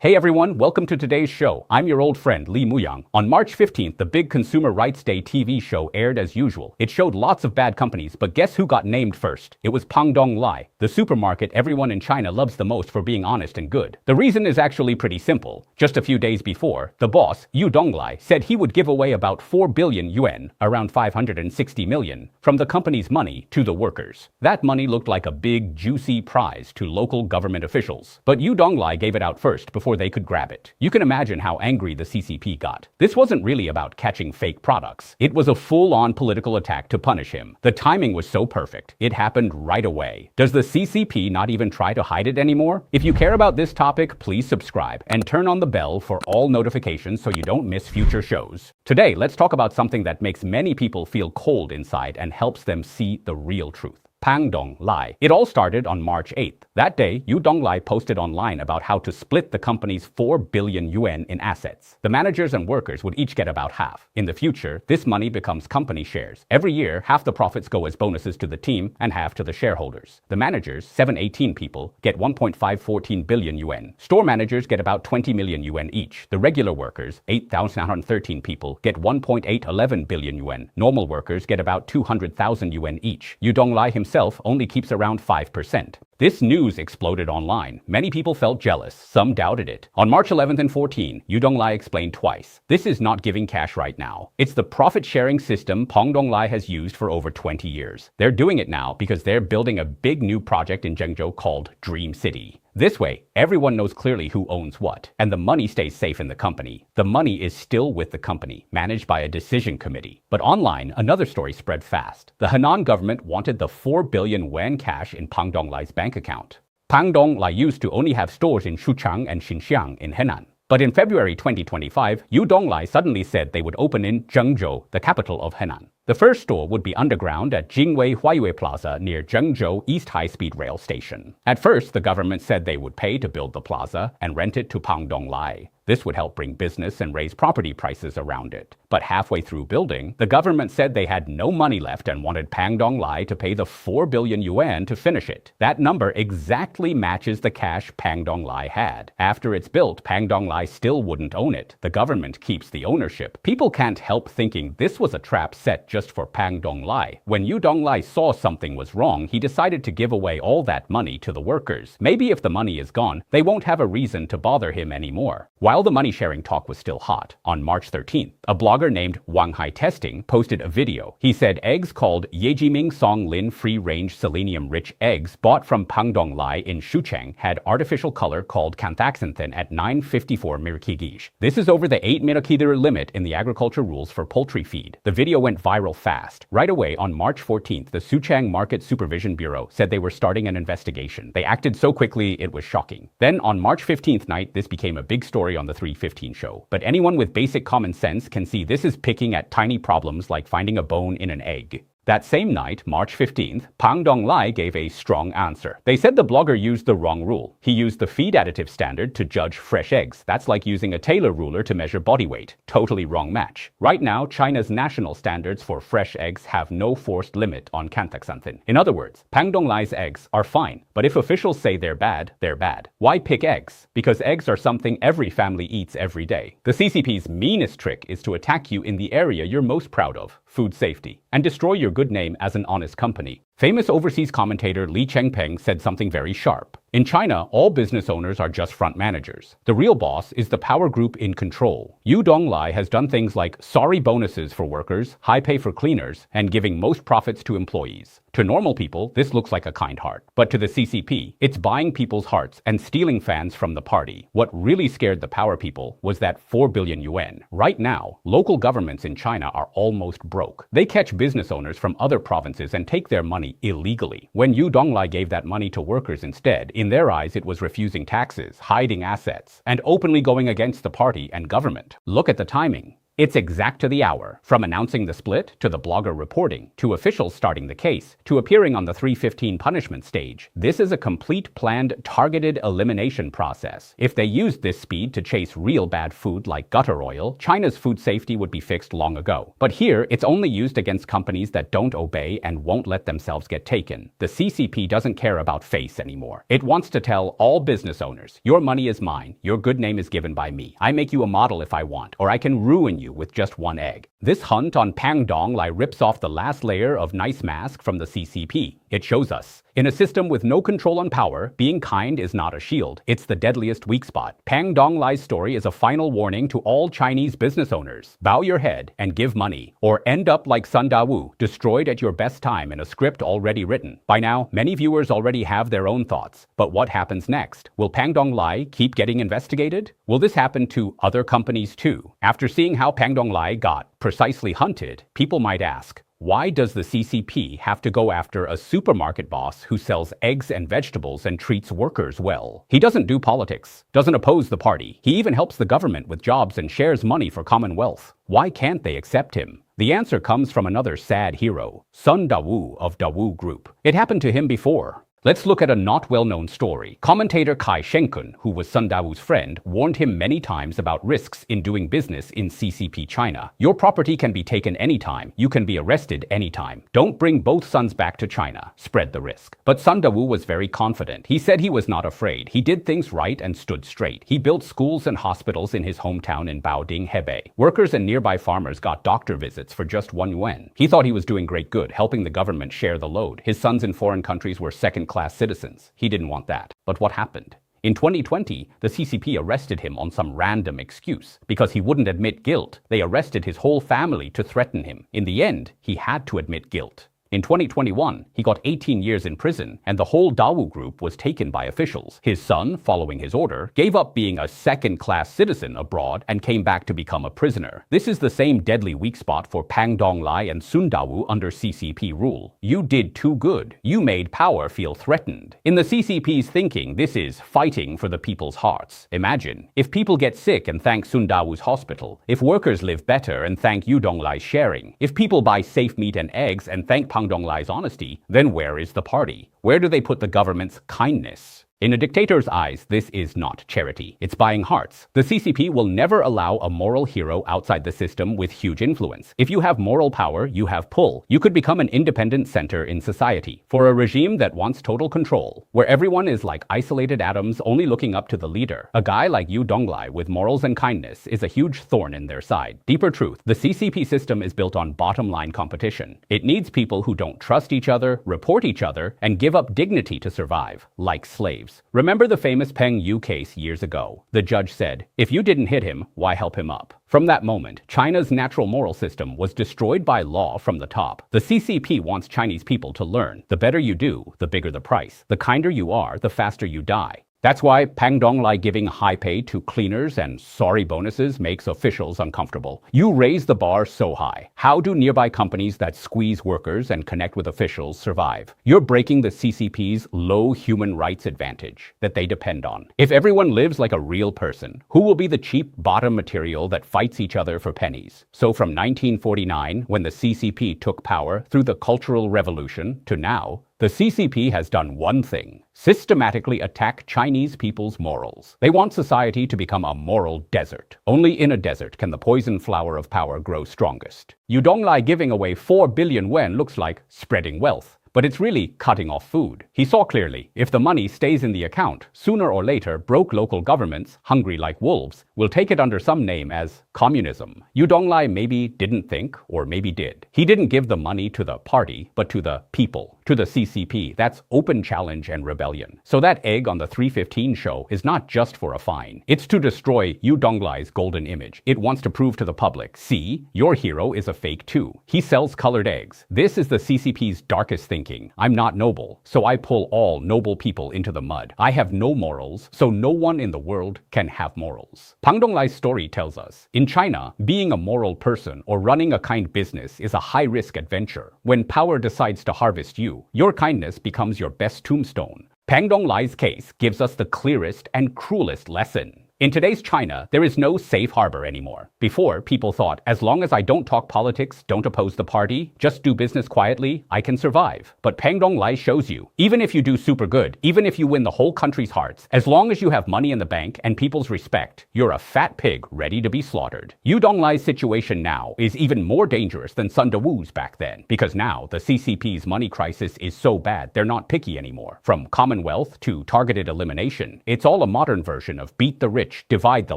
Hey everyone, welcome to today's show. I'm your old friend Li Muyang. On March 15th, the big Consumer Rights Day TV show aired as usual. It showed lots of bad companies, but guess who got named first? It was Pangdong Lai, the supermarket everyone in China loves the most for being honest and good. The reason is actually pretty simple. Just a few days before, the boss, Donglai, said he would give away about 4 billion yuan, around 560 million, from the company's money to the workers. That money looked like a big, juicy prize to local government officials. But Donglai gave it out first before they could grab it. You can imagine how angry the CCP got. This wasn't really about catching fake products. It was a full-on political attack to punish him. The timing was so perfect. It happened right away. Does the CCP not even try to hide it anymore? If you care about this topic, please subscribe and turn on the bell for all notifications so you don't miss future shows. Today, let's talk about something that makes many people feel cold inside and helps them see the real truth. Pangdong Lai. It all started on March 8th. That day, Donglai posted online about how to split the company's 4 billion yuan in assets. The managers and workers would each get about half. In the future, this money becomes company shares. Every year, half the profits go as bonuses to the team and half to the shareholders. The managers, 718 people, get 1.514 billion yuan. Store managers get about 20 million yuan each. The regular workers, 8,913 people, get 1.811 billion yuan. Normal workers get about 200,000 yuan each. Donglai himself only keeps around 5%. This news exploded online. Many people felt jealous. Some doubted it. On March 11th and 14th, Donglai explained twice. This is not giving cash right now. It's the profit-sharing system Pangdong Lai has used for over 20 years. They're doing it now because they're building a big new project in Zhengzhou called Dream City. This way, everyone knows clearly who owns what, and the money stays safe in the company. The money is still with the company, managed by a decision committee. But online, another story spread fast. The Henan government wanted the 4 billion yuan cash in Pangdong Lai's bank account. Pangdong Lai used to only have stores in Shuchang and Xinxiang in Henan. But in February 2025, Donglai suddenly said they would open in Zhengzhou, the capital of Henan. The first store would be underground at Jingwei Huaiyue Plaza near Zhengzhou East High-Speed Rail Station. At first, the government said they would pay to build the plaza and rent it to Pangdong Lai. This would help bring business and raise property prices around it. But halfway through building, the government said they had no money left and wanted Pangdong Lai to pay the 4 billion yuan to finish it. That number exactly matches the cash Pangdong Lai had. After it's built, Pangdong Lai still wouldn't own it. The government keeps the ownership. People can't help thinking this was a trap set just for Pangdong Lai. When Donglai saw something was wrong, he decided to give away all that money to the workers. Maybe if the money is gone, they won't have a reason to bother him anymore. While the money-sharing talk was still hot, on March 13th, a blogger named Wang Hai Testing posted a video. He said eggs called Yejiming Song Lin free-range selenium-rich eggs bought from Pangdong Lai in Shucheng had artificial color called canthaxanthin at 954 mg. This is over the 8 mg limit in the agriculture rules for poultry feed. The video went viral fast. Right away, on March 14th, the Shucheng Market Supervision Bureau said they were starting an investigation. They acted so quickly, it was shocking. Then on March 15th night, this became a big story on the 315 show. But anyone with basic common sense can see this is picking at tiny problems like finding a bone in an egg. That same night, March 15th, Pangdong Lai gave a strong answer. They said the blogger used the wrong rule. He used the feed additive standard to judge fresh eggs. That's like using a Taylor ruler to measure body weight. Totally wrong match. Right now, China's national standards for fresh eggs have no forced limit on canthaxanthin. In other words, Pangdong Lai's eggs are fine. But if officials say they're bad, they're bad. Why pick eggs? Because eggs are something every family eats every day. The CCP's meanest trick is to attack you in the area you're most proud of, food safety, and destroy your good name as an honest company. Famous overseas commentator Li Chengpeng said something very sharp. In China, all business owners are just front managers. The real boss is the power group in control. Donglai has done things like sorry bonuses for workers, high pay for cleaners, and giving most profits to employees. To normal people, this looks like a kind heart. But to the CCP, it's buying people's hearts and stealing fans from the party. What really scared the power people was that 4 billion yuan. Right now, local governments in China are almost broke. They catch business owners from other provinces and take their money illegally. When Donglai gave that money to workers instead, in their eyes it was refusing taxes, hiding assets, and openly going against the party and government. Look at the timing. It's exact to the hour, from announcing the split, to the blogger reporting, to officials starting the case, to appearing on the 315 punishment stage. This is a complete planned, targeted elimination process. If they used this speed to chase real bad food like gutter oil, China's food safety would be fixed long ago. But here, it's only used against companies that don't obey and won't let themselves get taken. The CCP doesn't care about face anymore. It wants to tell all business owners, your money is mine, your good name is given by me. I make you a model if I want, or I can ruin you with just one egg. This hunt on Pangdong Lai rips off the last layer of nice mask from the CCP. It shows us, in a system with no control on power, being kind is not a shield. It's the deadliest weak spot. Pangdong Lai's story is a final warning to all Chinese business owners. Bow your head and give money, or end up like Sun Dawu, destroyed at your best time in a script already written. By now, many viewers already have their own thoughts. But what happens next? Will Pangdong Lai keep getting investigated? Will this happen to other companies too? After seeing how Pangdong Lai got precisely hunted, people might ask, why does the CCP have to go after a supermarket boss who sells eggs and vegetables and treats workers well? He doesn't do politics, doesn't oppose the party. He even helps the government with jobs and shares money for commonwealth. Why can't they accept him? The answer comes from another sad hero, Sun Dawu of Dawu Group. It happened to him before. Let's look at a not well-known story. Commentator Kai Shenkun, who was Sun Dawu's friend, warned him many times about risks in doing business in CCP China. Your property can be taken anytime. You can be arrested anytime. Don't bring both sons back to China. Spread the risk. But Sun Dawu was very confident. He said he was not afraid. He did things right and stood straight. He built schools and hospitals in his hometown in Baoding, Hebei. Workers and nearby farmers got doctor visits for just 1 yuan. He thought he was doing great good, helping the government share the load. His sons in foreign countries were second-class citizens. He didn't want that. But what happened? In 2020, the CCP arrested him on some random excuse. Because he wouldn't admit guilt, they arrested his whole family to threaten him. In the end, he had to admit guilt. In 2021, he got 18 years in prison, and the whole Dawu group was taken by officials. His son, following his order, gave up being a second-class citizen abroad and came back to become a prisoner. This is the same deadly weak spot for Pangdong Lai and Sun Dawu under CCP rule. You did too good. You made power feel threatened. In the CCP's thinking, this is fighting for the people's hearts. Imagine, if people get sick and thank Sun Dawu's hospital, if workers live better and thank Donglai's sharing, if people buy safe meat and eggs and thank Pangdong Lai's honesty, then where is the party? Where do they put the government's kindness? In a dictator's eyes, this is not charity. It's buying hearts. The CCP will never allow a moral hero outside the system with huge influence. If you have moral power, you have pull. You could become an independent center in society. For a regime that wants total control, where everyone is like isolated atoms only looking up to the leader, a guy like Donglai with morals and kindness is a huge thorn in their side. Deeper truth, the CCP system is built on bottom-line competition. It needs people who don't trust each other, report each other, and give up dignity to survive, like slaves. Remember the famous Peng Yu case years ago? The judge said, if you didn't hit him, why help him up? From that moment, China's natural moral system was destroyed by law from the top. The CCP wants Chinese people to learn. The better you do, the bigger the price. The kinder you are, the faster you die. That's why Pangdong Lai giving high pay to cleaners and sorry bonuses makes officials uncomfortable. You raise the bar so high. How do nearby companies that squeeze workers and connect with officials survive? You're breaking the CCP's low human rights advantage that they depend on. If everyone lives like a real person, who will be the cheap bottom material that fights each other for pennies? So from 1949, when the CCP took power through the Cultural Revolution, to now, the CCP has done one thing: systematically attack Chinese people's morals. They want society to become a moral desert. Only in a desert can the poison flower of power grow strongest. Donglai giving away 4 billion yuan looks like spreading wealth. But it's really cutting off food. He saw clearly, if the money stays in the account, sooner or later broke local governments, hungry like wolves, will take it under some name as communism. Donglai maybe didn't think, or maybe did. He didn't give the money to the party, but to the people, to the CCP. That's open challenge and rebellion. So that egg on the 315 show is not just for a fine. It's to destroy Donglai's golden image. It wants to prove to the public, see, your hero is a fake too. He sells colored eggs. This is the CCP's darkest thing. I'm not noble, so I pull all noble people into the mud. I have no morals, so no one in the world can have morals. Pangdong Lai's story tells us, in China, being a moral person or running a kind business is a high-risk adventure. When power decides to harvest you, your kindness becomes your best tombstone. Pangdong Lai's case gives us the clearest and cruelest lesson. In today's China, there is no safe harbor anymore. Before, people thought, as long as I don't talk politics, don't oppose the party, just do business quietly, I can survive. But Pangdong Lai shows you, even if you do super good, even if you win the whole country's hearts, as long as you have money in the bank and people's respect, you're a fat pig ready to be slaughtered. Donglai's situation now is even more dangerous than Sun Dawu's back then, because now the CCP's money crisis is so bad they're not picky anymore. From Commonwealth to targeted elimination, it's all a modern version of beat the rich, divide the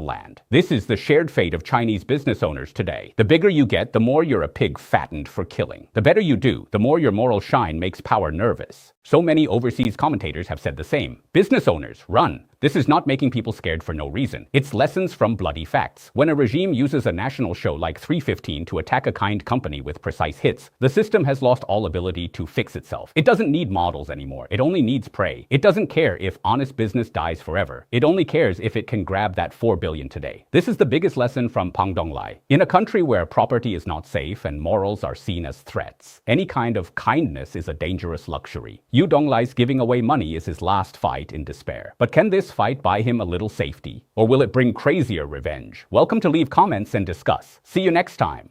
land. This is the shared fate of Chinese business owners today. The bigger you get, the more you're a pig fattened for killing. The better you do, the more your moral shine makes power nervous. So many overseas commentators have said the same. Business owners, run. This is not making people scared for no reason. It's lessons from bloody facts. When a regime uses a national show like 315 to attack a kind company with precise hits, the system has lost all ability to fix itself. It doesn't need models anymore. It only needs prey. It doesn't care if honest business dies forever. It only cares if it can grab that 4 billion today. This is the biggest lesson from Pangdong Lai. In a country where property is not safe and morals are seen as threats, any kind of kindness is a dangerous luxury. Donglai's giving away money is his last fight in despair. But can this fight buy him a little safety? Or will it bring crazier revenge? Welcome to leave comments and discuss. See you next time.